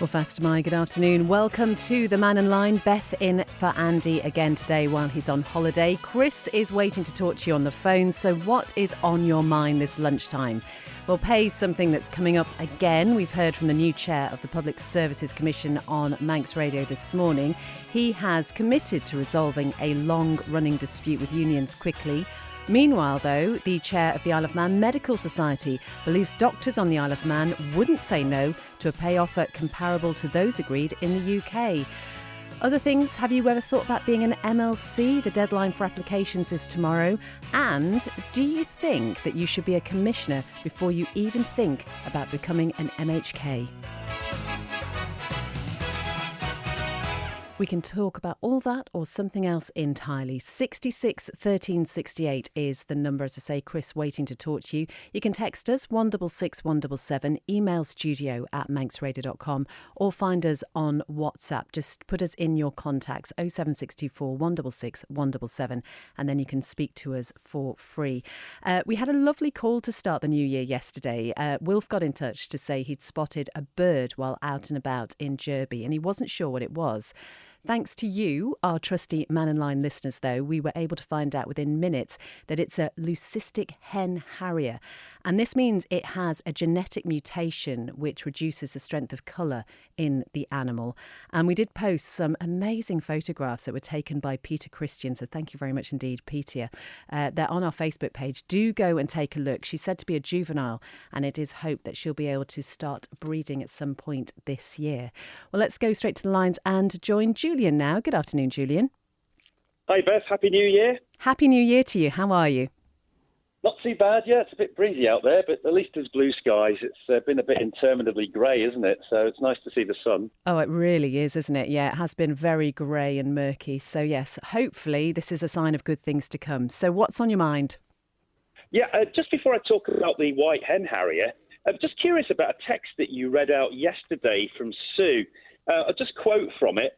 Well, first, my good afternoon. Welcome to the Mannin line. Beth in for Andy again today while he's on holiday. Chris is waiting to talk to you on the phone. So what is on your mind this lunchtime? Well, pay is something that's coming up again. We've heard from the new chair of the Public Services Commission on Manx Radio this morning. He has committed to resolving a long-running dispute with unions quickly. Meanwhile, though, the chair of the Isle of Man Medical Society believes doctors on the Isle of Man wouldn't say no to a pay offer comparable to those agreed in the UK. Other things, have you ever thought about being an MLC? The deadline for applications is tomorrow. And do you think that you should be a commissioner before you even think about becoming an MHK? We can talk about all that or something else entirely. 66 13 68 is the number. As I say, Chris waiting to talk to you. You can text us 166 177, email studio@manxradio.com or find us on WhatsApp. Just put us in your contacts 07624 166 177 and then you can speak to us for free. We had a lovely call to start the new year yesterday. Wilf got in touch to say he'd spotted a bird while out and about in Jurby and he wasn't sure what it was. Thanks to you, our trusty Mannin line listeners, though, we were able to find out within minutes that it's a leucistic Hen Harrier. And this means it has a genetic mutation which reduces the strength of colour in the animal. And we did post some amazing photographs that were taken by Peter Christian. So thank you very much indeed, Peter. They're on our Facebook page. Do go and take a look. She's said to be a juvenile and it is hoped that she'll be able to start breeding at some point this year. Well, let's go straight to the lines and join Julian now. Good afternoon, Julian. Hi, Beth. Happy New Year. Happy New Year to you. How are you? Not too bad, yeah. It's a bit breezy out there, but at least there's blue skies. It's been a bit interminably grey, isn't it? So it's nice to see the sun. Oh, it really is, isn't it? Yeah, it has been very grey and murky. So yes, hopefully this is a sign of good things to come. So what's on your mind? Yeah, just before I talk about the white hen harrier, I'm just curious about a text that you read out yesterday from Sue. I'll just quote from it.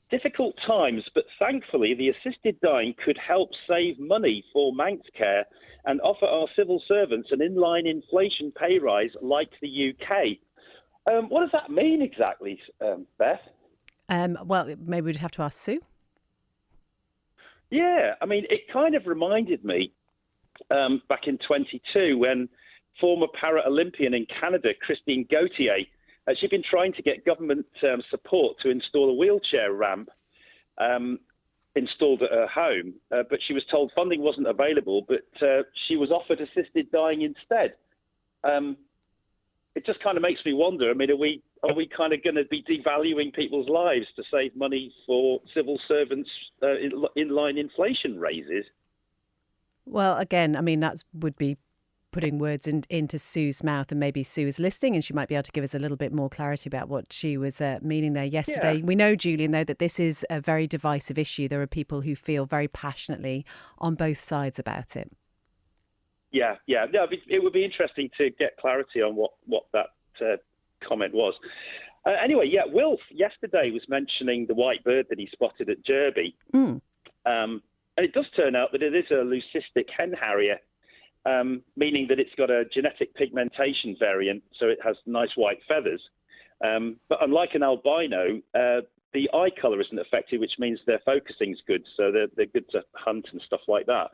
Difficult times, but thankfully the assisted dying could help save money for Manx care and offer our civil servants an inline inflation pay rise like the UK. What does that mean exactly, Beth? Well, maybe we'd have to ask Sue. Yeah, I mean, it kind of reminded me back in 22 when former para-Olympian in Canada, Christine Gauthier, she'd been trying to get government support to install a wheelchair ramp installed at her home, but she was told funding wasn't available, but she was offered assisted dying instead. It just kind of makes me wonder, I mean, are we kind of going to be devaluing people's lives to save money for civil servants inline inflation raises? Well, again, I mean, that would be putting words into Sue's mouth, and maybe Sue is listening and she might be able to give us a little bit more clarity about what she was meaning there yesterday. Yeah. We know, Julian, though, that this is a very divisive issue. There are people who feel very passionately on both sides about it. Yeah. No, it would be interesting to get clarity on what that comment was. Anyway, yeah, Wilf yesterday was mentioning the white bird that he spotted at Jurby. And it does turn out that it is a leucistic hen harrier. Meaning that it's got a genetic pigmentation variant, so it has nice white feathers. But unlike an albino, the eye colour isn't affected, which means their focusing's good, so they're good to hunt and stuff like that.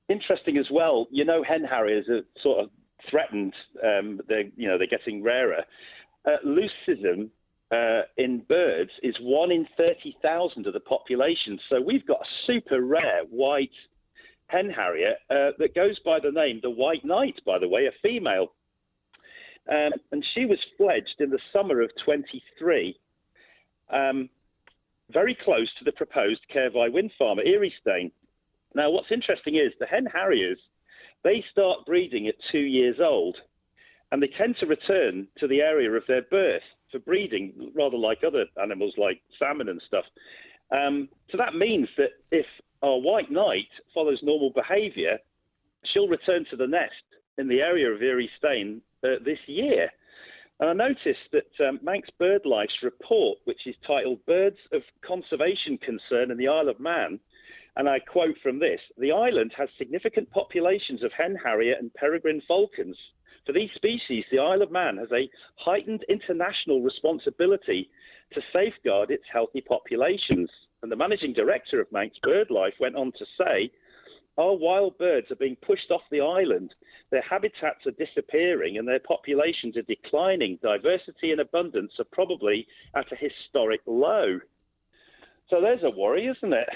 Interesting as well, you know, hen harriers are sort of threatened. They're getting rarer. Leucism in birds is 1 in 30,000 of the population, so we've got a super rare white hen harrier that goes by the name the White Knight, by the way, a female. And she was fledged in the summer of 23, very close to the proposed Caervai wind farm at Eriestane. Now, what's interesting is the hen harriers, they start breeding at 2 years old, and they tend to return to the area of their birth for breeding, rather like other animals like salmon and stuff. So that means that if our White Knight follows normal behaviour, she'll return to the nest in the area of Eriestane this year. And I noticed that Manx BirdLife's report, which is titled Birds of Conservation Concern in the Isle of Man, and I quote from this, "The island has significant populations of hen harrier and peregrine falcons, For these species, the Isle of Man has a heightened international responsibility to safeguard its healthy populations. And the managing director of Manx BirdLife went on to say, our wild birds are being pushed off the island. Their habitats are disappearing and their populations are declining. Diversity and abundance are probably at a historic low. So there's a worry, isn't it?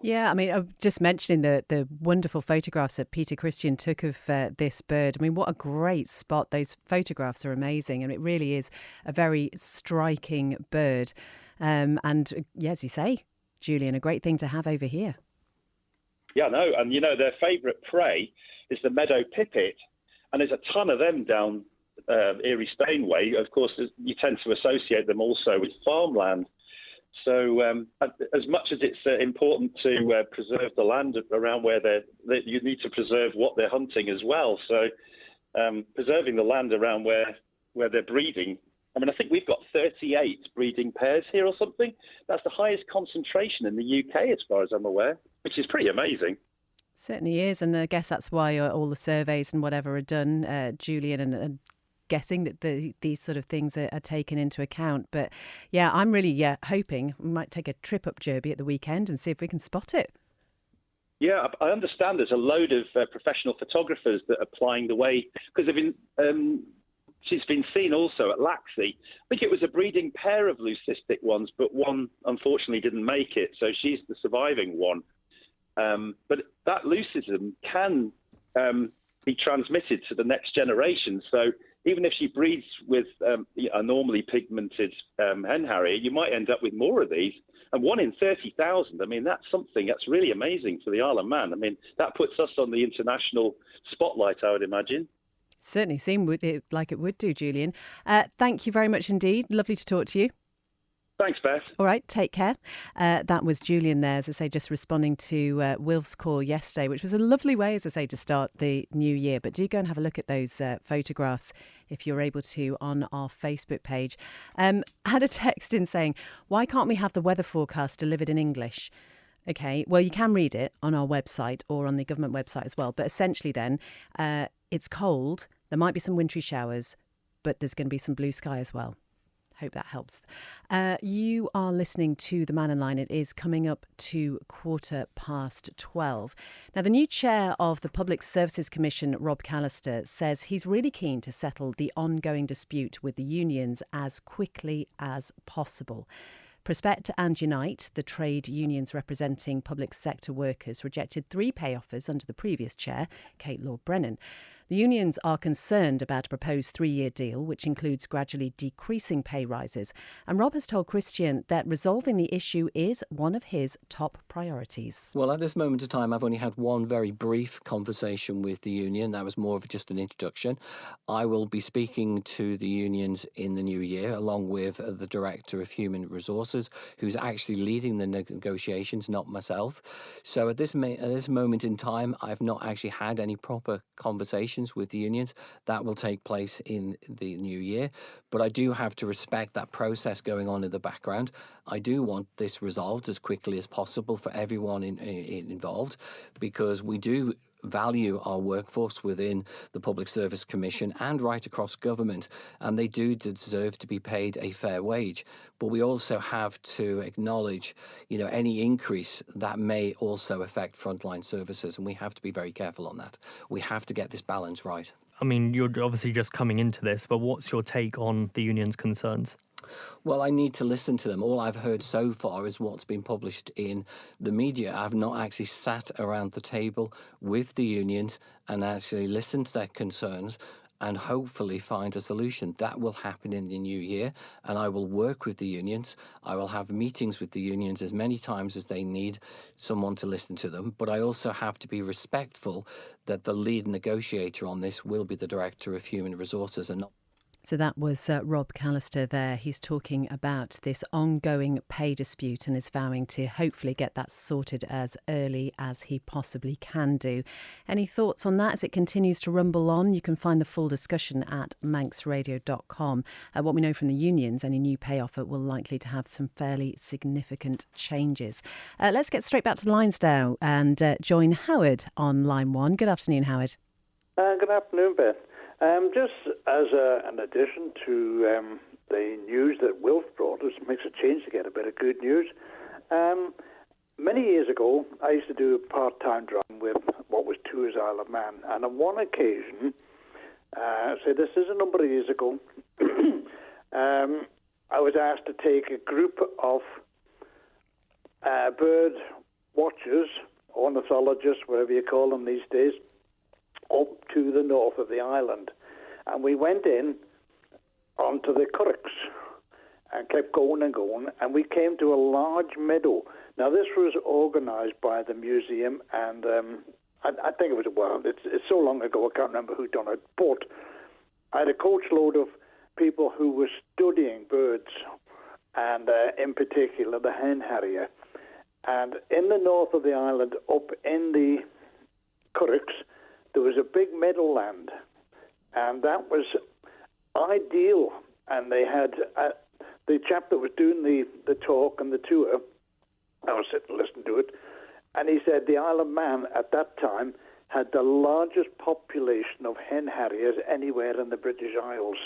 Yeah, I mean, just mentioning the wonderful photographs that Peter Christian took of this bird. I mean, what a great spot. Those photographs are amazing, and it really is a very striking bird. And yeah, as you say, Julian, a great thing to have over here. Yeah, no, and their favourite prey is the meadow pipit, and there's a ton of them down Erie Stainway. Of course, you tend to associate them also with farmland. So as much as it's important to preserve the land around where you need to preserve what they're hunting as well. So preserving the land around where they're breeding. I mean, I think we've got 38 breeding pairs here or something. That's the highest concentration in the UK, as far as I'm aware, which is pretty amazing. Certainly is. And I guess that's why all the surveys and whatever are done, Julian, and guessing that these sort of things are taken into account. But yeah, I'm really hoping we might take a trip up Jurby at the weekend and see if we can spot it. Yeah, I understand there's a load of professional photographers that are plying the way, because they've been... she's been seen also at Laxey. I think it was a breeding pair of leucistic ones, but one unfortunately didn't make it, so she's the surviving one. But that leucism can be transmitted to the next generation. So even if she breeds with a normally pigmented Hen Harrier, you might end up with more of these. And 1 in 30,000, I mean, that's something that's really amazing for the Isle of Man. I mean, that puts us on the international spotlight, I would imagine. Certainly seemed like it would do, Julian. Thank you very much indeed. Lovely to talk to you. Thanks, Beth. All right, take care. That was Julian there, as I say, just responding to Wilf's call yesterday, which was a lovely way, as I say, to start the new year. But do go and have a look at those photographs if you're able to on our Facebook page. I had a text in saying, why can't we have the weather forecast delivered in English? Okay, well, you can read it on our website or on the government website as well. But essentially then, it's cold. There might be some wintry showers, but there's going to be some blue sky as well. Hope that helps. You are listening to the Mannin Line. It is coming up to 12:15. Now, the new chair of the Public Services Commission, Rob Callister, says he's really keen to settle the ongoing dispute with the unions as quickly as possible. Prospect and Unite, the trade unions representing public sector workers, rejected 3 pay offers under the previous chair, Kate Lord-Brennan. The unions are concerned about a proposed 3-year deal, which includes gradually decreasing pay rises. And Rob has told Christian that resolving the issue is one of his top priorities. Well, at this moment of time, I've only had one very brief conversation with the union. That was more of just an introduction. I will be speaking to the unions in the new year, along with the Director of Human Resources, who's actually leading the negotiations, not myself. So at this moment in time, I've not actually had any proper conversations with the unions. That will take place in the new year. But I do have to respect that process going on in the background. I do want this resolved as quickly as possible for everyone involved, because we do value our workforce within the Public Service Commission and right across government, and they do deserve to be paid a fair wage. But we also have to acknowledge, any increase that may also affect frontline services, and we have to be very careful on that. We have to get this balance right. I mean, you're obviously just coming into this, but what's your take on the union's concerns? Well, I need to listen to them. All I've heard so far is what's been published in the media. I've not actually sat around the table with the unions and actually listened to their concerns and hopefully find a solution. That will happen in the new year, and I will work with the unions. I will have meetings with the unions as many times as they need someone to listen to them, but I also have to be respectful that the lead negotiator on this will be the Director of Human Resources and not. So that was Rob Callister there. He's talking about this ongoing pay dispute and is vowing to hopefully get that sorted as early as he possibly can do. Any thoughts on that as it continues to rumble on? You can find the full discussion at manxradio.com. What we know from the unions, any new pay offer will likely to have some fairly significant changes. Let's get straight back to the lines now and join Howard on line 1. Good afternoon, Howard. Good afternoon, Beth. Just as an addition to the news that Wilf brought us, makes a change to get a bit of good news. Many years ago, I used to do a part-time driving with what was Tours Isle of Man, and on one occasion, so this is a number of years ago, I was asked to take a group of bird watchers, ornithologists, whatever you call them these days, up to the north of the island. And we went in onto the Currachs and kept going and going, and we came to a large meadow. Now, this was organised by the museum, and I think it was, it's so long ago, I can't remember who done it, but I had a coach load of people who were studying birds, and in particular the Hen Harrier. And in the north of the island, up in the Currachs, there was a big meadowland, and that was ideal. And they had the chap that was doing the talk and the tour, I was sitting and listening to it, and he said the Isle of Man at that time had the largest population of hen harriers anywhere in the British Isles.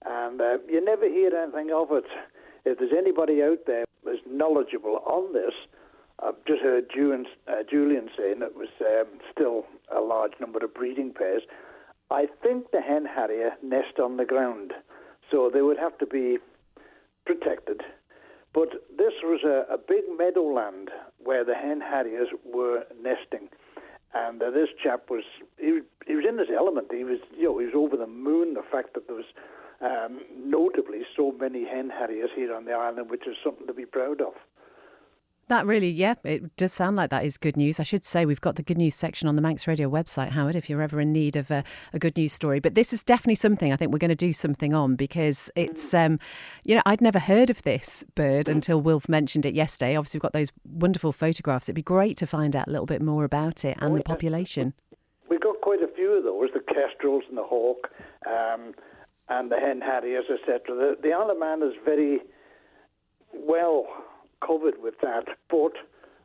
And you never hear anything of it. If there's anybody out there that's knowledgeable on this, I've just heard Julian saying it was still a large number of breeding pairs. I think the hen harrier nest on the ground, so they would have to be protected. But this was a big meadowland where the hen harriers were nesting, and this chap was he was in his element. He was over the moon. The fact that there was notably so many hen harriers here on the island, which is something to be proud of. That really, it does sound like that is good news. I should say we've got the good news section on the Manx Radio website, Howard, if you're ever in need of a good news story. But this is definitely something I think we're going to do something on, because it's, I'd never heard of this bird until Wilf mentioned it yesterday. Obviously, we've got those wonderful photographs. It'd be great to find out a little bit more about it and the population. We've got quite a few of those, the kestrels and the hawk, and the hen harriers, etc. The Isle of Man is very well covered with that, but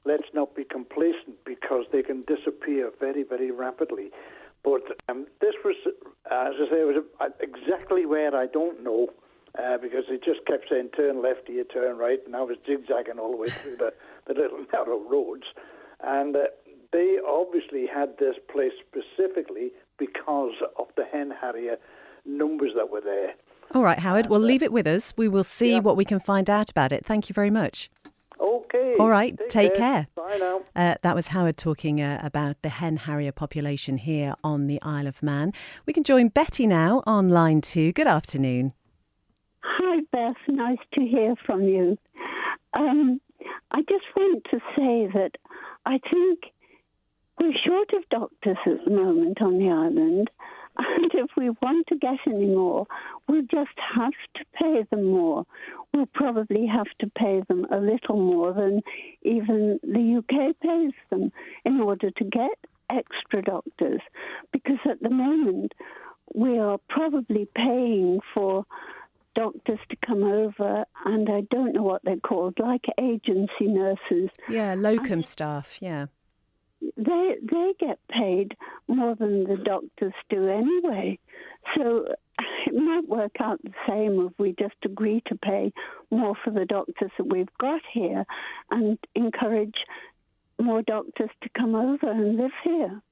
let's not be complacent, because they can disappear very, very rapidly. But this was, as I say, it was exactly where I don't know, because it just kept saying turn left here, turn right, and I was zigzagging all the way through the little narrow roads. And they obviously had this place specifically because of the hen harrier numbers that were there. All right, Howard, well, leave it with us. We will see what we can find out about it. Thank you very much. Okay. All right, take care. Bye now. That was Howard talking about the hen harrier population here on the Isle of Man. We can join Betty now on line 2. Good afternoon. Hi, Beth. Nice to hear from you. I just want to say that I think we're short of doctors at the moment on the island. And if we want to get any more, we'll just have to pay them more. We'll probably have to pay them a little more than even the UK pays them in order to get extra doctors. Because at the moment, we are probably paying for doctors to come over, and I don't know what they're called, like agency nurses. Yeah, locum staff, yeah. They get paid more than the doctors do anyway. So it might work out the same if we just agree to pay more for the doctors that we've got here and encourage more doctors to come over and live here.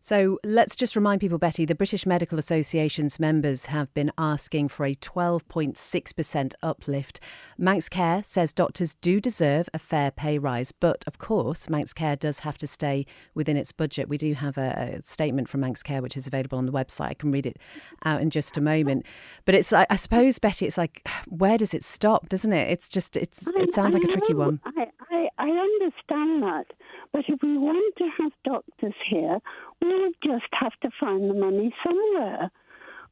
So let's just remind people, Betty, the British Medical Association's members have been asking for a 12.6% uplift. Manx Care says doctors do deserve a fair pay rise, but of course, Manx Care does have to stay within its budget. We do have a statement from Manx Care, which is available on the website. I can read it out in just a moment. But it's like, I suppose, Betty, it's like, where does it stop, doesn't it? It sounds like a tricky one. I understand that. But if we want to have doctors here, we'll just have to find the money somewhere.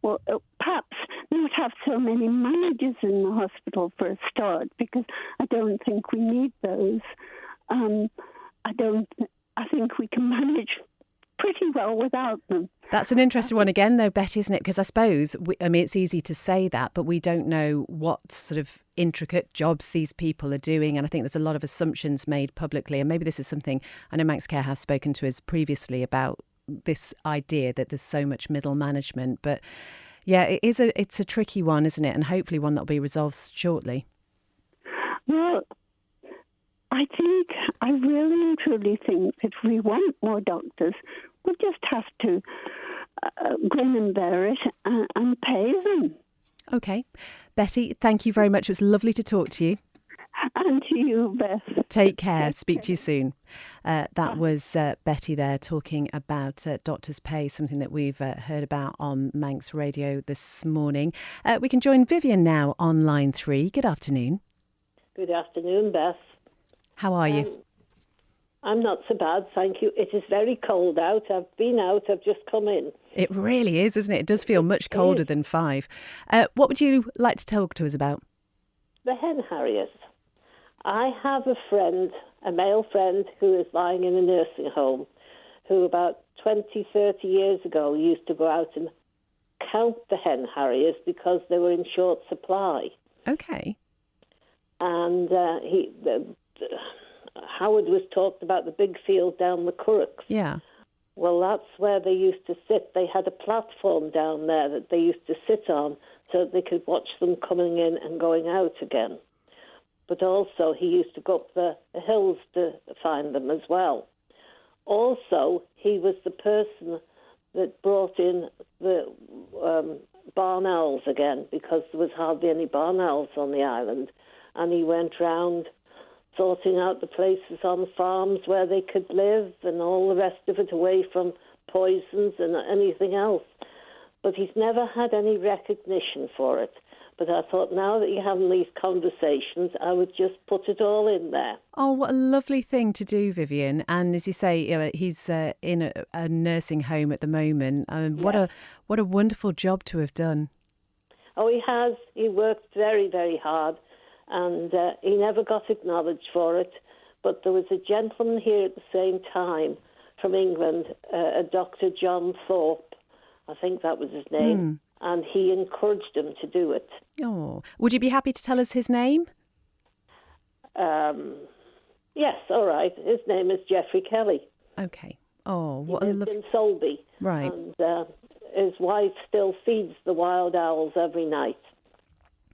Well, perhaps not have so many managers in the hospital for a start, because I don't think we need those. I think we can manage pretty well without them. That's an interesting one again, though, Betty, isn't it? Because I suppose, it's easy to say that, but we don't know what sort of intricate jobs these people are doing. And I think there's a lot of assumptions made publicly. And maybe this is something, I know Manx Care has spoken to us previously about this idea that there's so much middle management. But yeah, it's a tricky one, isn't it? And hopefully one that'll be resolved shortly. Well, I really and truly think that if we want more doctors, we'll just have to grin and bear it and pay them. Okay. Betty, thank you very much. It was lovely to talk to you. And to you, Beth. Take care. Speak to you soon. That was Betty there talking about doctors' pay, something that we've heard about on Manx Radio this morning. We can join Vivian now on line 3. Good afternoon. Good afternoon, Beth. How are you? I'm not so bad, thank you. It is very cold out. I've been out, I've just come in. It really is, isn't it? It does feel much colder than 5. What would you like to talk to us about? The Hen Harriers. I have a friend, a male friend, who is lying in a nursing home, who about 20, 30 years ago used to go out and count the Hen Harriers because they were in short supply. Okay. And Howard was talking about the big field down the Currachs. Yeah. Well, that's where they used to sit. They had a platform down there that they used to sit on so that they could watch them coming in and going out again. But also he used to go up the hills to find them as well. Also, he was the person that brought in the barn owls again, because there was hardly any barn owls on the island. And he went round sorting out the places on farms where they could live and all the rest of it, away from poisons and anything else. But he's never had any recognition for it. But I thought, now that you're having these conversations, I would just put it all in there. Oh, what a lovely thing to do, Vivian. And as you say, he's in a nursing home at the moment. Yes. What a wonderful job to have done. Oh, he has. He worked very, very hard. And he never got acknowledged for it. But there was a gentleman here at the same time from England, a Dr. John Thorpe, I think that was his name, and he encouraged him to do it. Oh, would you be happy to tell us his name? Yes, all right. His name is Geoffrey Kelly. Okay. Oh, what he lives in Solby. Right. And his wife still feeds the wild owls every night.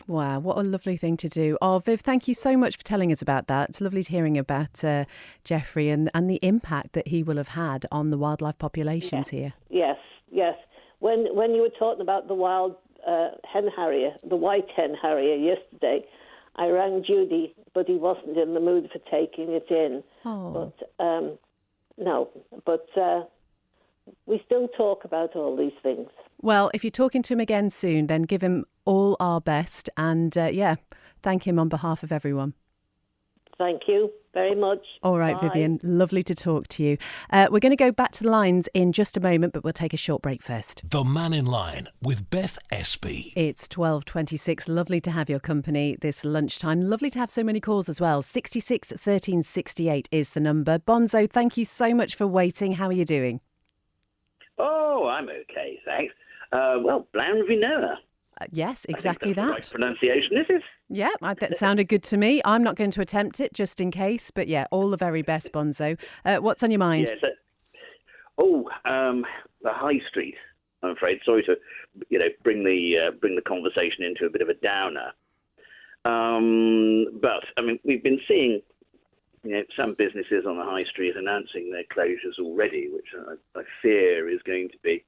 Wow, what a lovely thing to do. Oh, Viv, thank you so much for telling us about that. It's lovely hearing about Geoffrey and the impact that he will have had on the wildlife populations here. Yes. When you were talking about the wild hen harrier, the white hen harrier yesterday, I rang Judy, but he wasn't in the mood for taking it in. Oh. But we still talk about all these things. Well, if you're talking to him again soon, then give him all our best and, thank him on behalf of everyone. Thank you very much. All right, Bye. Vivian, lovely to talk to you. We're going to go back to the lines in just a moment, but we'll take a short break first. The Mannin Line with Beth Espey. It's 12:26. Lovely to have your company this lunchtime. Lovely to have so many calls as well. 66 13 68 is the number. Bonzo, thank you so much for waiting. How are you doing? Oh, I'm okay, thanks. Bland Vinoa. Yes, exactly that. Right pronunciation, is it? Yeah, that sounded good to me. I'm not going to attempt it just in case, but yeah, all the very best, Bonzo. What's on your mind? Yes. The High Street. I'm afraid. Sorry to, bring the conversation into a bit of a downer. But I mean, we've been seeing, some businesses on the High Street announcing their closures already, which I fear is going to be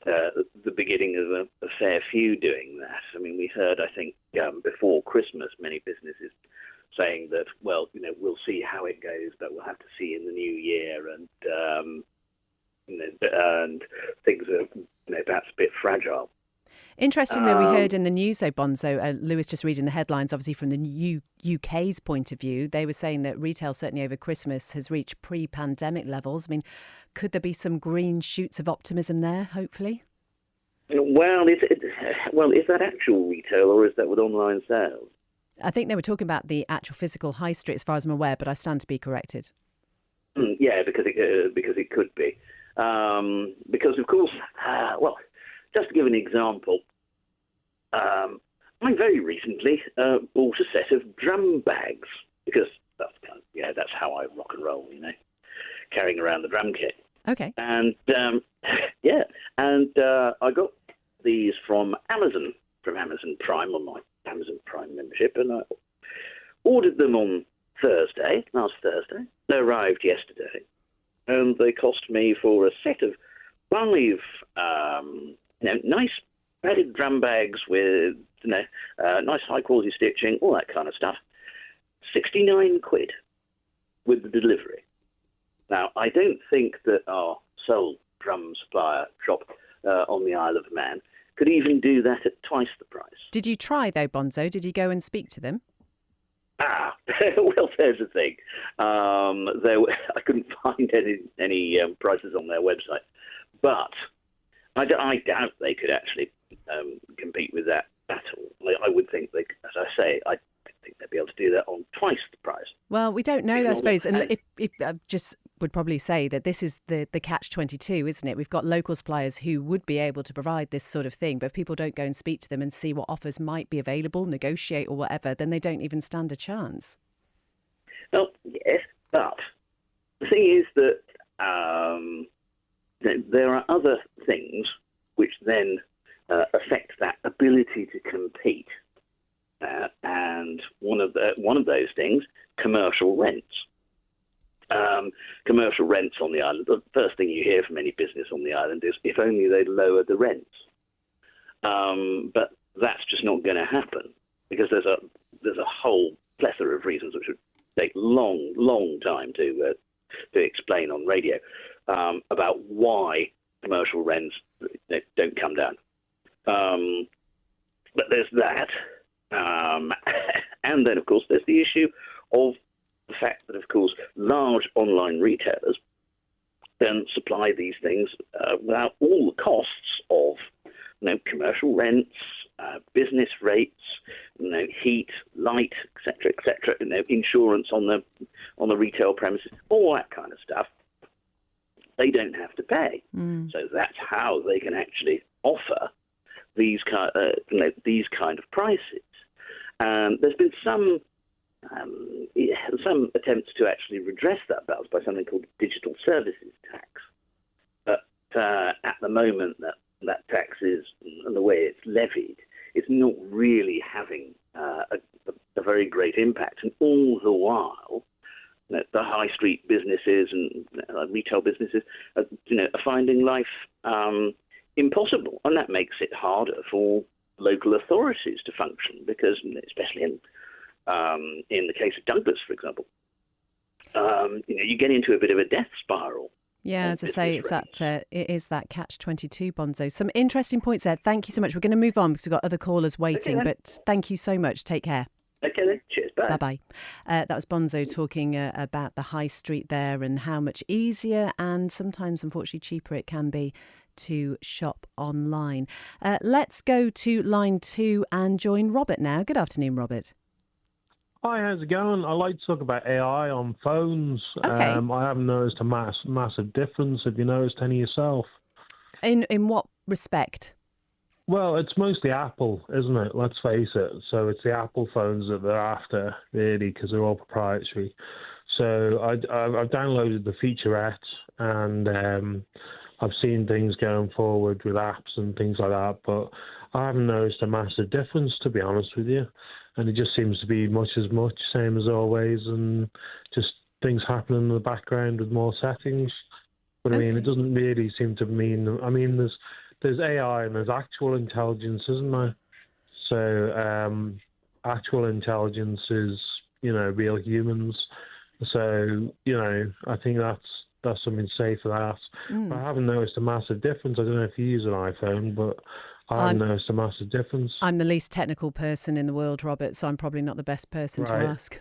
the beginning of a fair few doing that. I mean, we heard, I think, before Christmas, many businesses saying that, we'll see how it goes, but we'll have to see in the new year, and things are, perhaps a bit fragile. Interesting that we heard in the news, though, Bonzo, Lewis just reading the headlines, obviously from the UK's point of view, they were saying that retail, certainly over Christmas, has reached pre-pandemic levels. I mean, could there be some green shoots of optimism there, hopefully? Well, is that actual retail or is that with online sales? I think they were talking about the actual physical high street, as far as I'm aware, but I stand to be corrected. Yeah, because it could be. Because, of course, just to give an example, I very recently bought a set of drum bags, because that's how I rock and roll, carrying around the drum kit. Okay. And I got these from Amazon Prime, on my Amazon Prime membership, and I ordered them on last Thursday. They arrived yesterday, and they cost me, for a set of 5 nice padded drum bags with nice high quality stitching, all that kind of stuff, 69 quid with the delivery. Now, I don't think that our sole drum supplier shop on the Isle of Man could even do that at twice the price. Did you try, though, Bonzo? Did you go and speak to them? Well, there's the thing. I couldn't find any prices on their website, but I doubt they could actually compete with that at all. I would think they, as I say, I think they'd be able to do that on twice the price. Well, we don't know, I suppose. And if I just would probably say that this is the catch-22, isn't it? We've got local suppliers who would be able to provide this sort of thing, but if people don't go and speak to them and see what offers might be available, negotiate or whatever, then they don't even stand a chance. Well, yes, but the thing is that there are other things which then affect that ability to compete. And one of those things, commercial rents. Commercial rents on the island. The first thing you hear from any business on the island is, if only they'd lower the rents. But that's just not going to happen, because there's a whole plethora of reasons which would take long time to explain on radio about why commercial rents don't come down. But there's that. And then, of course, there's the issue of the fact that, of course, large online retailers then supply these things without all the costs of commercial rents, business rates, heat, light, etc., insurance on the retail premises, all that kind of stuff. They don't have to pay. So that's how they can actually offer these kind of prices. There's been some attempts to actually redress that balance by something called digital services tax. But at the moment, that tax is, and the way it's levied, it's not really having a very great impact. And all the while, the high street businesses and retail businesses are finding life impossible, and that makes it harder for local authorities to function, because especially in the case of Douglas, for example, you get into a bit of a death spiral. Yeah, as I say, it is that catch-22, Bonzo. Some interesting points there. Thank you so much. We're going to move on because we've got other callers waiting, but thank you so much. Take care. Okay then, cheers, bye. Bye-bye. That was Bonzo talking about the high street there and how much easier and sometimes, unfortunately, cheaper it can be to shop online. Let's go to line 2 and join Robert now. Good afternoon, Robert. Hi, how's it going? I like to talk about AI on phones. Okay. I haven't noticed a massive difference. Have you noticed any yourself? In what respect? Well, it's mostly Apple, isn't it? Let's face it. So it's the Apple phones that they're after, really, because they're all proprietary. So I've downloaded the featurettes, and I've seen things going forward with apps and things like that, but I haven't noticed a massive difference, to be honest with you. And it just seems to be much, same as always, and just things happening in the background with more settings. But I mean, it doesn't really seem to mean. I mean, there's AI and there's actual intelligence, isn't there? So actual intelligence is, real humans. So I think that's something to say for that. But I haven't noticed a massive difference. I don't know if you use an iPhone, but I haven't noticed a massive difference. I'm the least technical person in the world, Robert, so I'm probably not the best person to ask.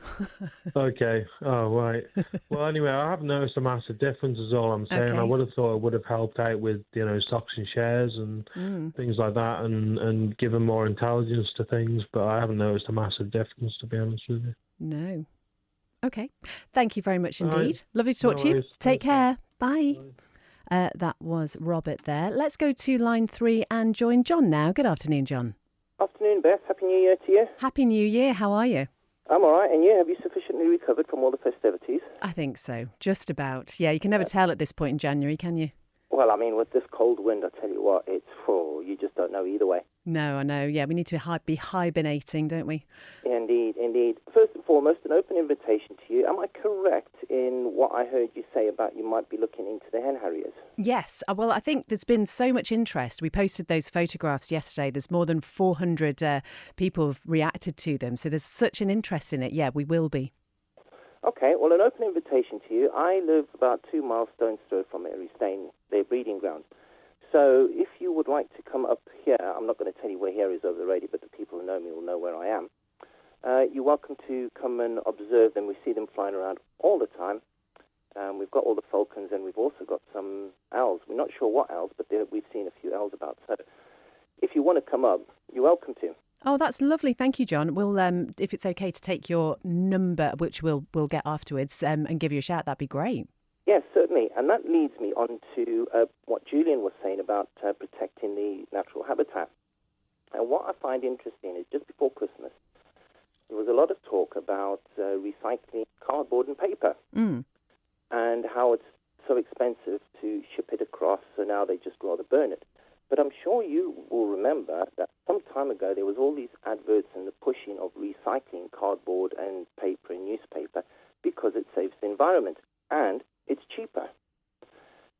Okay. Oh, right. Well, anyway, I haven't noticed a massive difference is all I'm saying. Okay. I would have thought it would have helped out with, stocks and shares and things like that and given more intelligence to things, but I haven't noticed a massive difference, to be honest with you. No. Okay. Thank you very much indeed. Right. Lovely to talk to you. Take care. Bye. That was Robert there. Let's go to line 3 and join John now. Good afternoon, John. Afternoon, Beth. Happy New Year to you. Happy New Year. How are you? I'm all right, and you? Have you sufficiently recovered from all the festivities? I think so, just about. Yeah, you can never tell at this point in January, can you? Well, I mean, with this cold wind, I tell you what, it's full. You just don't know either way. No, I know. Yeah, we need to be hibernating, don't we? Indeed, indeed. First and foremost, an open invitation to you. Am I correct in what I heard you say about you might be looking into the Hen Harriers? Yes. Well, I think there's been so much interest. We posted those photographs yesterday. There's more than 400 people have reacted to them. So there's such an interest in it. Yeah, we will be. Okay, well, an open invitation to you. I live about 2 milestones throw from Espey, their breeding grounds. So if you would like to come up here, I'm not going to tell you where here is over the radio, but the people who know me will know where I am. You're welcome to come and observe them. We see them flying around all the time. We've got all the falcons, and we've also got some owls. We're not sure what owls, but we've seen a few owls about. So if you want to come up, you're welcome to. Oh, that's lovely. Thank you, John. We'll, if it's okay to take your number, which we'll get afterwards, and give you a shout, that'd be great. Yes, certainly. And that leads me on to what Julian was saying about protecting the natural habitat. And what I find interesting is just before Christmas, there was a lot of talk about recycling cardboard and paper and how it's so expensive to ship it across, so now they just rather burn it. But I'm sure you will remember that some time ago there was all these adverts and the pushing of recycling cardboard and paper and newspaper because it saves the environment and it's cheaper.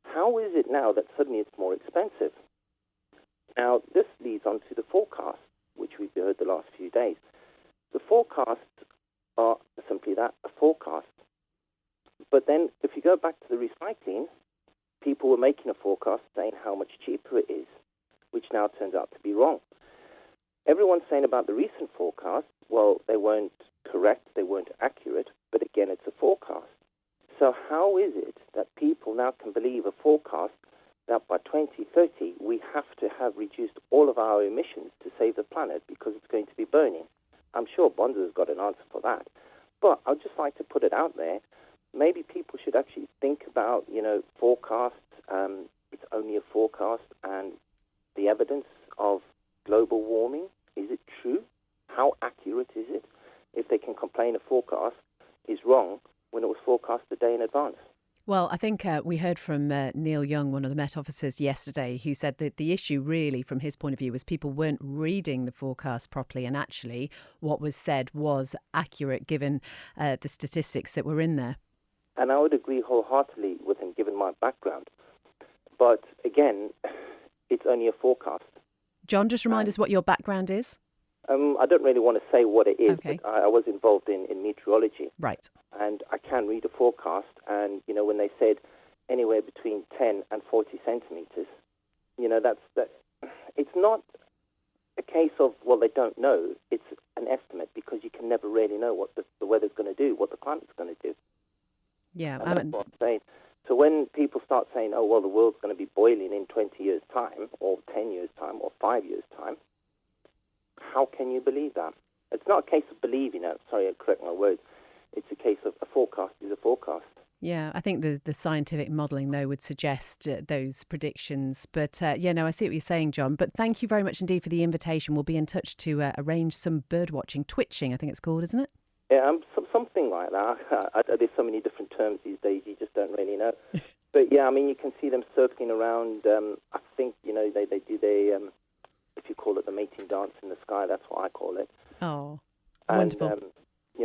How is it now that suddenly it's more expensive? Now, this leads on to the forecast, which we've heard the last few days. The forecasts are simply that, a forecast. But then if you go back to the recycling, people were making a forecast saying how much cheaper it is, which now turns out to be wrong. Everyone's saying about the recent forecast, well, they weren't correct, they weren't accurate, but again, it's a forecast. So how is it that people now can believe a forecast that by 2030 we have to have reduced all of our emissions to save the planet because it's going to be burning? I'm sure Bonza's got an answer for that. But I'd just like to put it out there. Maybe people should actually think about, forecasts. It's only a forecast, and the evidence of global warming, is it true? How accurate is it? If they can complain a forecast is wrong when it was forecast a day in advance. Well, I think we heard from Neil Young, one of the Met officers yesterday, who said that the issue really, from his point of view, was people weren't reading the forecast properly, and actually what was said was accurate given the statistics that were in there. And I would agree wholeheartedly with him, given my background. But again, it's only a forecast. John, just remind us what your background is. I don't really want to say what it is, okay. But I was involved in meteorology. Right. And I can read a forecast, and, when they said anywhere between 10 and 40 centimetres, that. It's not a case of, well, they don't know. It's an estimate because you can never really know what the weather's going to do, what the climate's going to do. Yeah. And that's what I'm saying. So when people start saying, oh, well, the world's going to be boiling in 20 years' time, or 10 years' time, or 5 years' time, how can you believe that? It's not a case of believing it. Sorry, I correct my words. It's a case of a forecast is a forecast. Yeah, I think the scientific modelling, though, would suggest those predictions. But, I see what you're saying, John. But thank you very much indeed for the invitation. We'll be in touch to arrange some bird watching, twitching, I think it's called, isn't it? Yeah, something like that. There's so many different terms these days, you just don't really know. But, yeah, I mean, you can see them circling around. I think, they do their, if you call it the mating dance in the sky, that's what I call it. Oh, and, wonderful.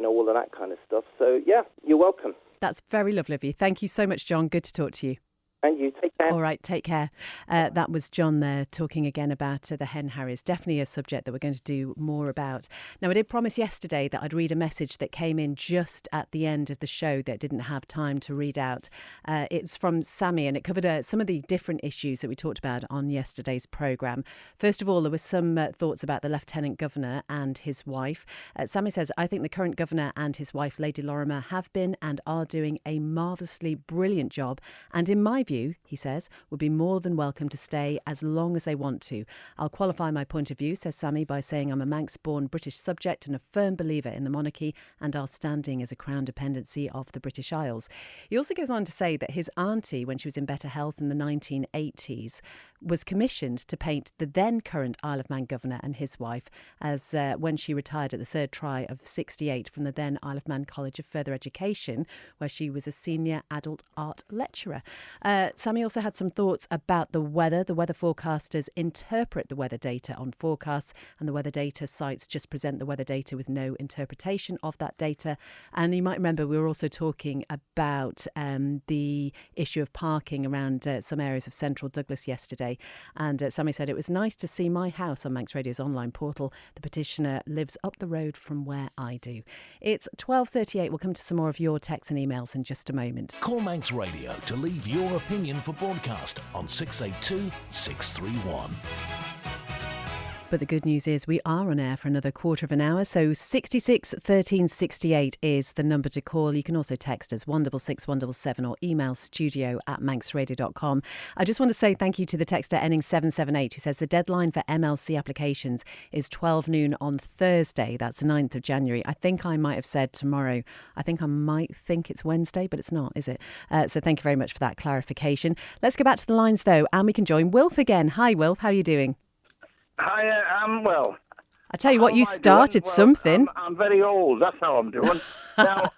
All of that kind of stuff. So, yeah, you're welcome. That's very lovely of you. Thank you so much, John. Good to talk to you. And you, take care. All right, take care. That was John there talking again about the Hen Harriers. Definitely a subject that we're going to do more about. Now, I did promise yesterday that I'd read a message that came in just at the end of the show that I didn't have time to read out. It's from Sammy, and it covered some of the different issues that we talked about on yesterday's programme. First of all, there were some thoughts about the Lieutenant Governor and his wife. Sammy says, I think the current Governor and his wife, Lady Lorimer, have been and are doing a marvellously brilliant job. And in my view, he says, says, would be more than welcome to stay as long as they want to. I'll qualify my point of view, says Sammy, by saying I'm a Manx-born British subject and a firm believer in the monarchy and our standing as a crown dependency of the British Isles. He also goes on to say that his auntie, when she was in better health in the 1980s, was commissioned to paint the then current Isle of Man governor and his wife as when she retired at the third try of 68 from the then Isle of Man College of Further Education, where she was a senior adult art lecturer. Sammy also had some thoughts about the weather. The weather forecasters interpret the weather data on forecasts, and the weather data sites just present the weather data with no interpretation of that data. And you might remember we were also talking about the issue of parking around some areas of central Douglas yesterday. And Sammy said, it was nice to see my house on Manx Radio's online portal. The petitioner lives up the road from where I do. It's 12:38. We'll come to some more of your texts and emails in just a moment. Call Manx Radio to leave your opinion for broadcast on 682 631. But the good news is we are on air for another quarter of an hour. So 66 13 68 is the number to call. You can also text us 166 177 or email studio@manxradio.com. I just want to say thank you to the texter ending 778 who says the deadline for MLC applications is 12 noon on Thursday. That's the 9th of January. I think I might have said tomorrow. I might think it's Wednesday, but it's not, is it? So thank you very much for that clarification. Let's go back to the lines though, and we can join Wilf again. Hi Wilf, how are you doing? Hi, I'm well. I tell you what, you started something. I'm very old. That's how I'm doing. Now,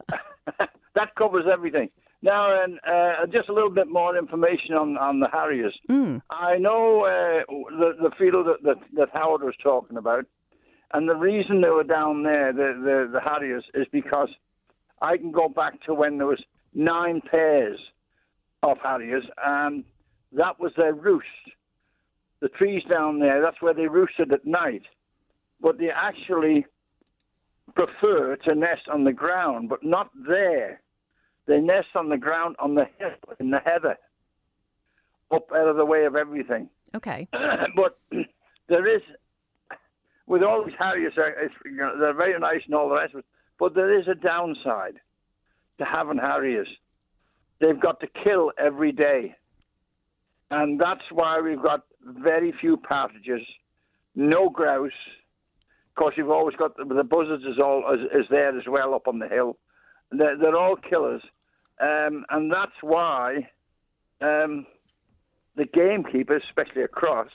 that covers everything. Now, just a little bit more information on the Harriers. I know the field that Howard was talking about, and the reason they were down there, the Harriers, is because I can go back to when there was 9 pairs of Harriers, and that was their roost. The trees down there, that's where they roosted at night. But they actually prefer to nest on the ground, but not there. They nest on the ground on the hill, in the heather, up out of the way of everything. Okay. But there is, with all these Harriers, they're very nice and all the rest of it, but there is a downside to having Harriers. They've got to kill every day. And that's why we've got very few partridges, no grouse. Of course, you've always got the buzzards is there as well up on the hill. They're all killers, and that's why the gamekeepers, especially across,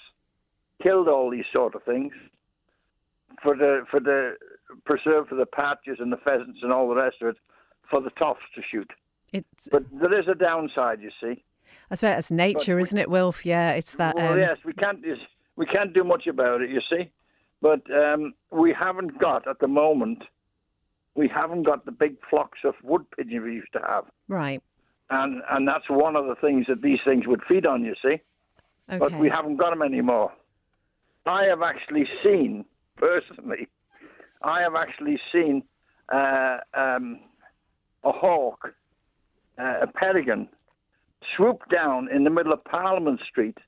killed all these sort of things for the preserve for the partridges and the pheasants and all the rest of it, for the toffs to shoot. But there is a downside, you see. I suppose that's nature, isn't it, Wilf? Yeah, it's that. Well, yes, we can't do much about it, you see. But we haven't got, at the moment, the big flocks of wood pigeon we used to have. Right. And that's one of the things that these things would feed on, you see. Okay. But we haven't got them anymore. I have actually seen, personally, a hawk, a peregrine, swoop down in the middle of Parliament Street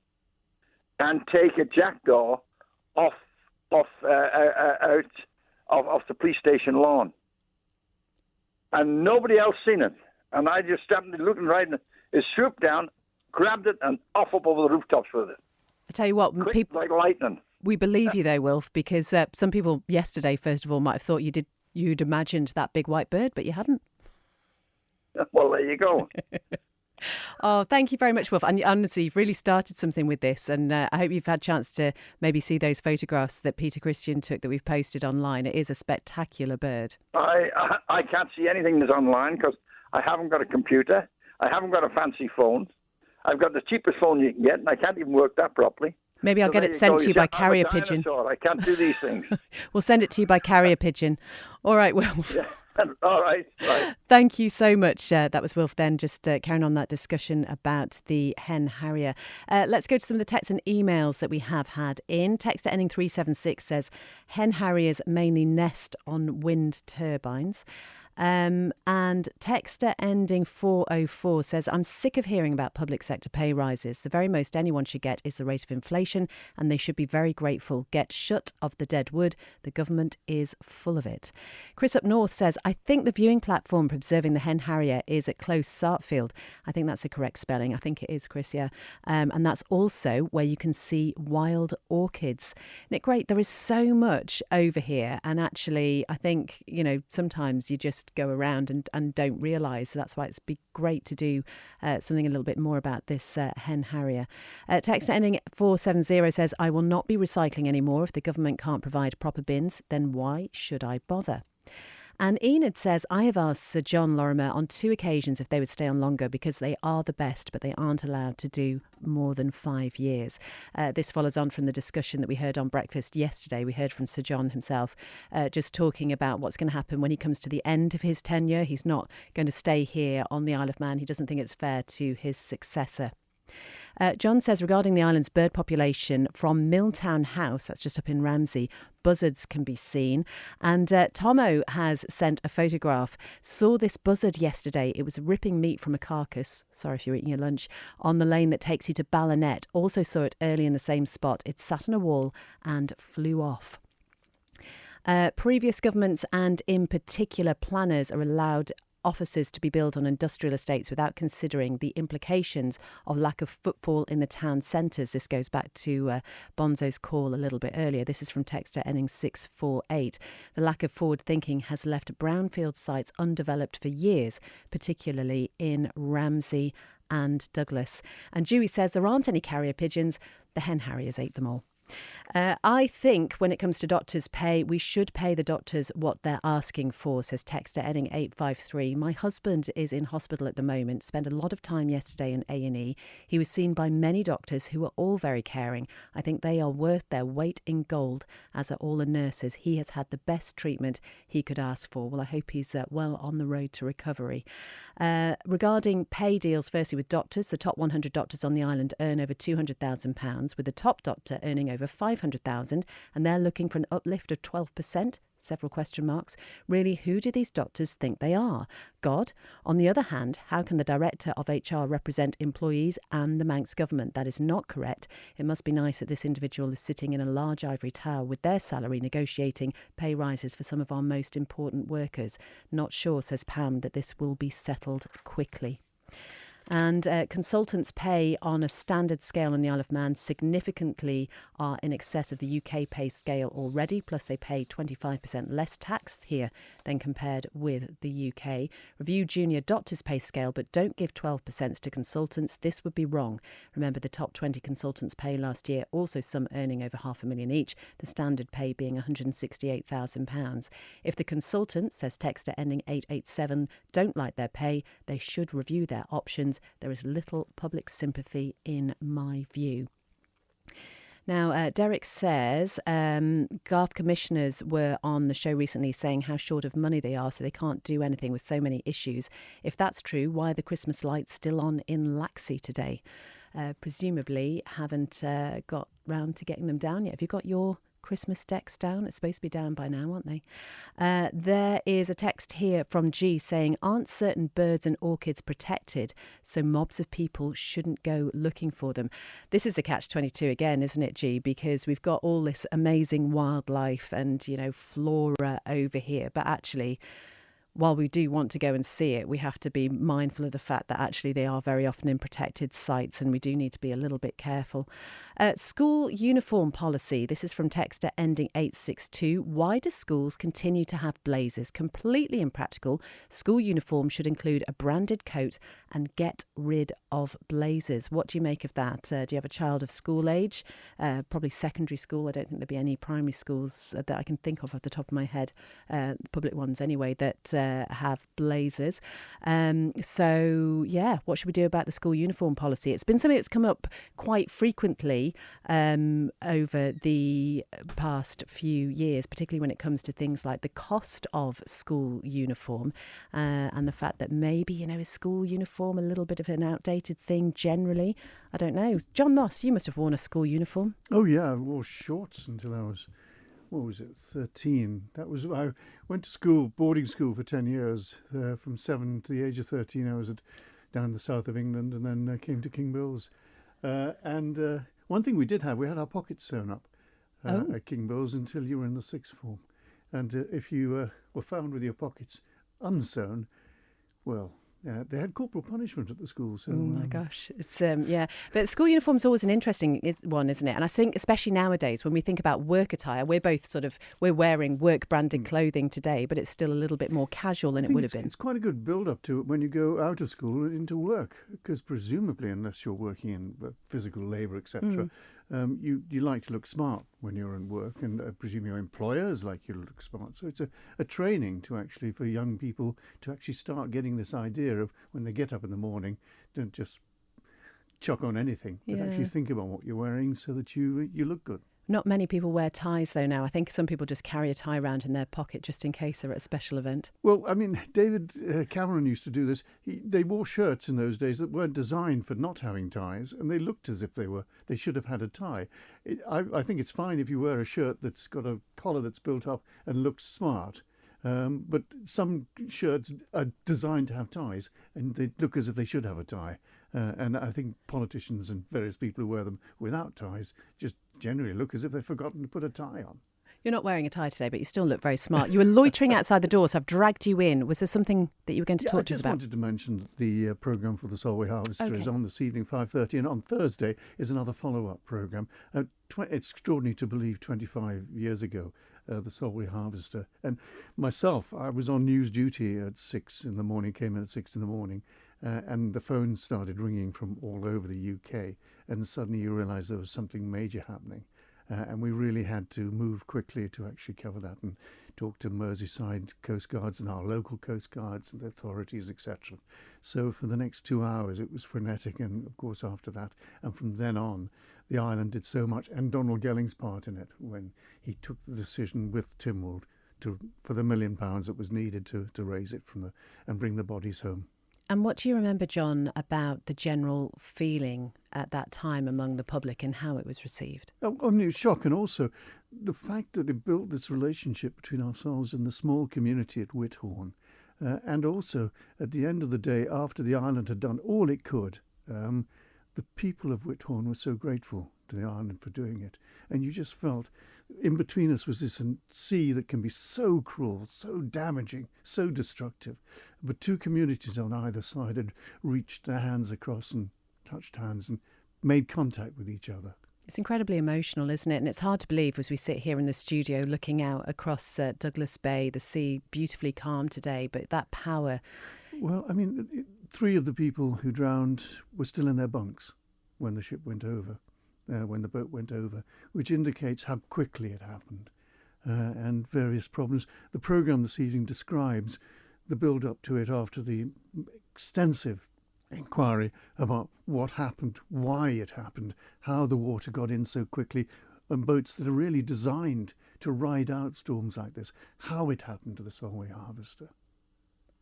and take a jackdaw off the police station lawn. And nobody else seen it. And I just stopped looking right, and it swooped down, grabbed it, and off up over the rooftops with it. I tell you what, quick like lightning. We believe you though, Wilf, because some people yesterday, first of all, might have thought you'd imagined that big white bird, but you hadn't. Well, there you go. Oh, thank you very much, Wilf. And honestly, you've really started something with this, and I hope you've had a chance to maybe see those photographs that Peter Christian took that we've posted online. It is a spectacular bird. I can't see anything that's online because I haven't got a computer. I haven't got a fancy phone. I've got the cheapest phone you can get, and I can't even work that properly. Maybe I'll get it sent to you by carrier pigeon. I can't do these things. We'll send it to you by carrier pigeon. All right, Wilf. Yeah. All right. Thank you so much. That was Wilf then, just carrying on that discussion about the Hen Harrier. Let's go to some of the texts and emails that we have had in. Texter ending 376 says, Hen Harriers mainly nest on wind turbines. And texter ending 404 says, I'm sick of hearing about public sector pay rises. The very most anyone should get is the rate of inflation, and they should be very grateful. Get shut of the dead wood. The government is full of it. Chris up north says, I think the viewing platform for observing the Hen Harrier is at Close Sartfield. I think that's the correct spelling. I think it is, Chris, yeah. And that's also where you can see wild orchids. Nick, great. There is so much over here. And actually, I think, sometimes you just go around and don't realise. So that's why it's be great to do something a little bit more about this Hen Harrier. Text ending 470 says, I will not be recycling anymore. If the government can't provide proper bins, then why should I bother? And Enid says, I have asked Sir John Lorimer on 2 occasions if they would stay on longer because they are the best, but they aren't allowed to do more than 5 years. This follows on from the discussion that we heard on breakfast yesterday. We heard from Sir John himself just talking about what's going to happen when he comes to the end of his tenure. He's not going to stay here on the Isle of Man. He doesn't think it's fair to his successor. John says regarding the island's bird population, from Milltown House, that's just up in Ramsey, buzzards can be seen. And Tomo has sent a photograph. Saw this buzzard yesterday. It was ripping meat from a carcass. Sorry if you're eating your lunch. On the lane that takes you to Ballinet. Also saw it early in the same spot. It sat on a wall and flew off. Previous governments and in particular planners are allowed offices to be built on industrial estates without considering the implications of lack of footfall in the town centres. This goes back to Bonzo's call a little bit earlier. This is from texter ending 648. The lack of forward thinking has left brownfield sites undeveloped for years, particularly in Ramsey and Douglas. And Dewey says there aren't any carrier pigeons. The Hen Harriers ate them all. I think when it comes to doctors' pay, we should pay the doctors what they're asking for, says texter ending 853. My husband is in hospital at the moment, spent a lot of time yesterday in A&E. He was seen by many doctors who are all very caring. I think they are worth their weight in gold, as are all the nurses. He has had the best treatment he could ask for. Well, I hope he's well on the road to recovery. Regarding pay deals, firstly with doctors, the top 100 doctors on the island earn over £200,000, with the top doctor earning over £500,000, and they're looking for an uplift of 12%. Several question marks. Really, who do these doctors think they are? God? On the other hand, how can the director of HR represent employees and the Manx government? That is not correct. It must be nice that this individual is sitting in a large ivory tower with their salary negotiating pay rises for some of our most important workers. Not sure, says Pam, that this will be settled quickly. And consultants' pay on a standard scale on the Isle of Man significantly are in excess of the UK pay scale already, plus they pay 25% less tax here than compared with the UK. Review junior doctors' pay scale, but don't give 12% to consultants. This would be wrong. Remember, the top 20 consultants' pay last year, also some earning over $500,000 each, the standard pay being £168,000. If the consultants, says texter ending 887, don't like their pay, they should review their options. There is little public sympathy in my view. Now, Derek says Garth commissioners were on the show recently saying how short of money they are, so they can't do anything with so many issues. If that's true, why are the Christmas lights still on in Laxey today? Presumably haven't got round to getting them down yet. Have you got your Christmas decks down? It's supposed to be down by now, aren't they? There is a text here from G saying, aren't certain birds and orchids protected, so mobs of people shouldn't go looking for them? This is the catch-22 again, isn't it, G? Because we've got all this amazing wildlife and, flora over here, but actually, while we do want to go and see it, we have to be mindful of the fact that actually they are very often in protected sites, and we do need to be a little bit careful. School uniform policy. This is from texter ending 862. Why do schools continue to have blazers? Completely impractical. School uniform should include a branded coat and get rid of blazers. What do you make of that? Do you have a child of school age? Probably secondary school. I don't think there'd be any primary schools that I can think of off the top of my head, public ones anyway, that have blazers. So, yeah, what should we do about the school uniform policy? It's been something that's come up quite frequently over the past few years, particularly when it comes to things like the cost of school uniform and the fact that maybe, is school uniform a little bit of an outdated thing generally? I don't know. John Moss, you must have worn a school uniform. Oh, yeah, I wore shorts until I was what was it, 13. I went to school, boarding school for 10 years. From 7 to the age of 13, I was down in the south of England, and then came to King Bill's. And one thing we did have, we had our pockets sewn up at King Bill's until you were in the sixth form. And if you were found with your pockets unsewn, well, they had corporal punishment at the school. So, oh my gosh, it's But school uniform's always an interesting one, isn't it? And I think especially nowadays when we think about work attire, we're both we're wearing work branded clothing today, but it's still a little bit more casual than it would have been. It's quite a good build up to it when you go out of school and into work, because presumably, unless you're working in physical labour, etc., you like to look smart when you're in work, and I presume your employers like you to look smart. So it's a training for young people to actually start getting this idea of when they get up in the morning, don't just chuck on anything, but actually think about what you're wearing so that you look good. Not many people wear ties though now. I think some people just carry a tie around in their pocket just in case they're at a special event. Well, I mean, David Cameron used to do this. They wore shirts in those days that weren't designed for not having ties, and they looked as if they should have had a tie. I think it's fine if you wear a shirt that's got a collar that's built up and looks smart. But some shirts are designed to have ties, and they look as if they should have a tie. And I think politicians and various people who wear them without ties just generally look as if they've forgotten to put a tie on. You're not wearing a tie today, but you still look very smart. You were loitering outside the door, so I've dragged you in. Was there something that you were going to talk to us about? I just wanted to mention that the programme for the Solway Harvester is on this evening, 5:30, and on Thursday is another follow-up programme. It's extraordinary to believe 25 years ago, the Solway Harvester. And myself, I was on news duty at 6 in the morning, came in at 6 in the morning, and the phone started ringing from all over the UK, and suddenly you realise there was something major happening. And we really had to move quickly to actually cover that and talk to Merseyside Coast Guards and our local Coast Guards and the authorities, etc. So for the next 2 hours it was frenetic, and of course after that, and from then on, the island did so much, and Donald Gelling's part in it, when he took the decision with Tynwald for the £1 million that was needed to raise it and bring the bodies home. And what do you remember, John, about the general feeling at that time among the public and how it was received? I mean, it was shock, and also the fact that it built this relationship between ourselves and the small community at Whithorn. And also, at the end of the day, after the island had done all it could, the people of Whithorn were so grateful to the island for doing it. And you just felt in between us was this sea that can be so cruel, so damaging, so destructive. But two communities on either side had reached their hands across and touched hands and made contact with each other. It's incredibly emotional, isn't it? And it's hard to believe as we sit here in the studio looking out across Douglas Bay, the sea beautifully calm today, but that power. Well, I mean, 3 of the people who drowned were still in their bunks when the ship went over. When the boat went over, which indicates how quickly it happened, and various problems. The programme this evening describes the build-up to it after the extensive inquiry about what happened, why it happened, how the water got in so quickly, and boats that are really designed to ride out storms like this, how it happened to the Solway Harvester.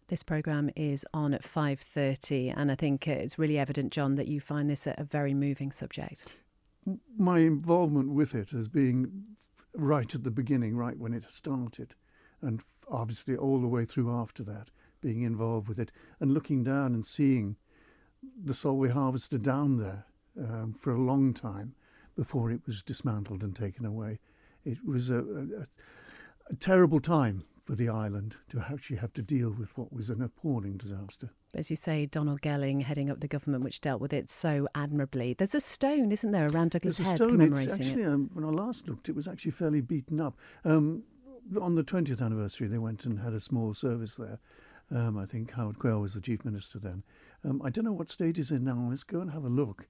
This programme is on at 5:30, and I think it's really evident, John, that you find this a very moving subject. My involvement with it as being right at the beginning, right when it started, and obviously all the way through after that, being involved with it and looking down and seeing the Solway Harvester down there for a long time before it was dismantled and taken away. It was a terrible time for the island to actually have to deal with what was an appalling disaster. As you say, Donald Gelling heading up the government which dealt with it so admirably. There's a stone, isn't there, around Douglas Head commemorating it's actually, it? When I last looked, it was actually fairly beaten up. On the 20th anniversary, they went and had a small service there. I think Howard Quayle was the Chief Minister then. I don't know what state it's in now. Let's go and have a look,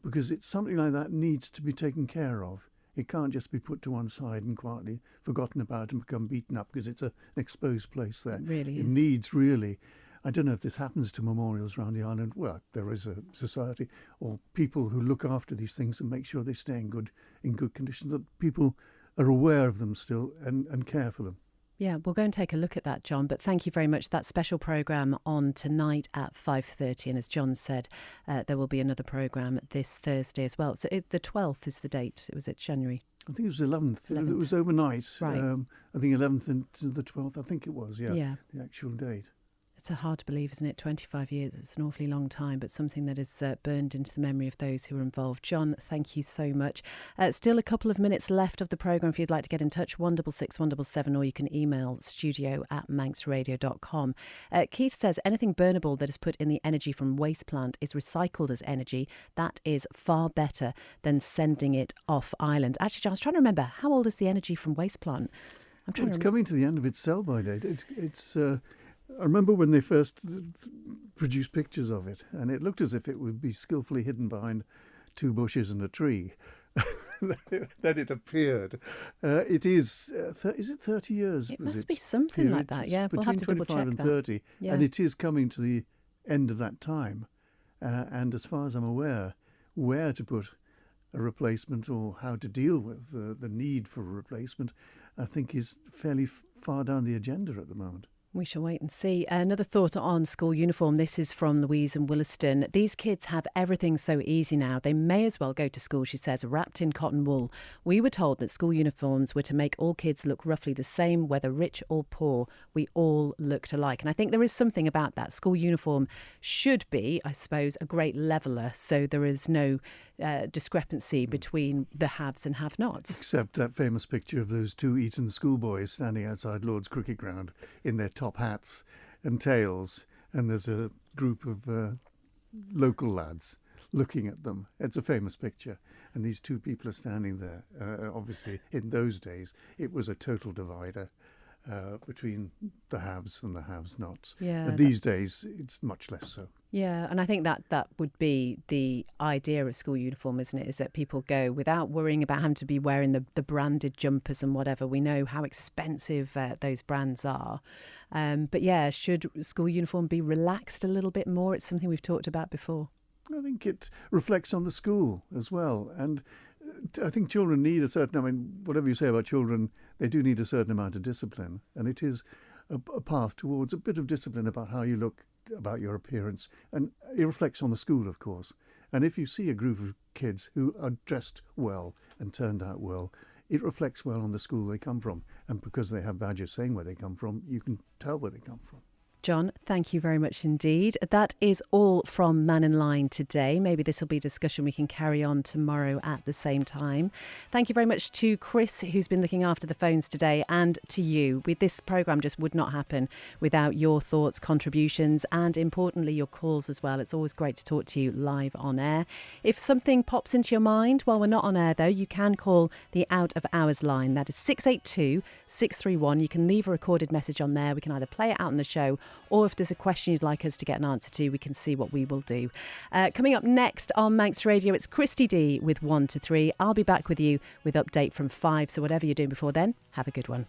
because it's something like that needs to be taken care of. It can't just be put to one side and quietly forgotten about and become beaten up, because it's an exposed place there. It really is. It needs really... I don't know if this happens to memorials around the island. Well, there is a society or people who look after these things and make sure they stay in good condition, that people are aware of them still and care for them. Yeah, we'll go and take a look at that, John. But thank you very much. That special programme on tonight at 5:30. And as John said, there will be another programme this Thursday as well. So the 12th is the date. Was it January? I think it was 11th. It was overnight. Right. I think 11th into the 12th. I think it was, Yeah. The actual date. It's hard to believe, isn't it? 25 years, it's an awfully long time, but something that is burned into the memory of those who were involved. John, thank you so much. Still a couple of minutes left of the programme if you'd like to get in touch, 166 177, or you can email studio@manxradio.com. Keith says, anything burnable that is put in the energy from waste plant is recycled as energy. That is far better than sending it off island. Actually, John, I was trying to remember, how old is the energy from waste plant? It's coming to the end of its sell-by date. It's I remember when they first produced pictures of it, and it looked as if it would be skillfully hidden behind two bushes and a tree. Then it appeared. It is it 30 years? It must be something period? like that, yeah. We'll have to double check between 25 that. and 30, yeah. And it is coming to the end of that time. And as far as I'm aware, where to put a replacement or how to deal with the need for a replacement, I think is fairly far down the agenda at the moment. We shall wait and see. Another thought on school uniform. This is from Louise in Williston. These kids have everything so easy now. They may as well go to school, she says, wrapped in cotton wool. We were told that school uniforms were to make all kids look roughly the same, whether rich or poor. We all looked alike. And I think there is something about that. School uniform should be, I suppose, a great leveller, so there is no discrepancy between the haves and have-nots. Except that famous picture of those two Eton schoolboys standing outside Lord's Cricket Ground in their top hats and tails, and there's a group of local lads looking at them. It's a famous picture, and these two people are standing there. Obviously, in those days, it was a total divider between the haves and the have-nots. Yeah, and these days, it's much less so. Yeah, and I think that would be the idea of school uniform, isn't it? Is that people go without worrying about having to be wearing the branded jumpers and whatever. We know how expensive those brands are. But yeah, should school uniform be relaxed a little bit more? It's something we've talked about before. I think it reflects on the school as well. And I think children need whatever you say about children, they do need a certain amount of discipline. And it is a path towards a bit of discipline about how you look, about your appearance. And it reflects on the school, of course. And if you see a group of kids who are dressed well and turned out well, it reflects well on the school they come from. And because they have badges saying where they come from, you can tell where they come from. John, thank you very much indeed. That is all from Mannin Line today. Maybe this will be a discussion we can carry on tomorrow at the same time. Thank you very much to Chris, who's been looking after the phones today, and to you. This programme just would not happen without your thoughts, contributions, and importantly, your calls as well. It's always great to talk to you live on air. If something pops into your mind while we're not on air, though, you can call the Out of Hours line. That is 682 631. You can leave a recorded message on there. We can either play it out on the show, or if there's a question you'd like us to get an answer to, we can see what we will do. Coming up next on Manx Radio, it's Christy D with 1 to 3. I'll be back with you with update from 5. So whatever you're doing before then, have a good one.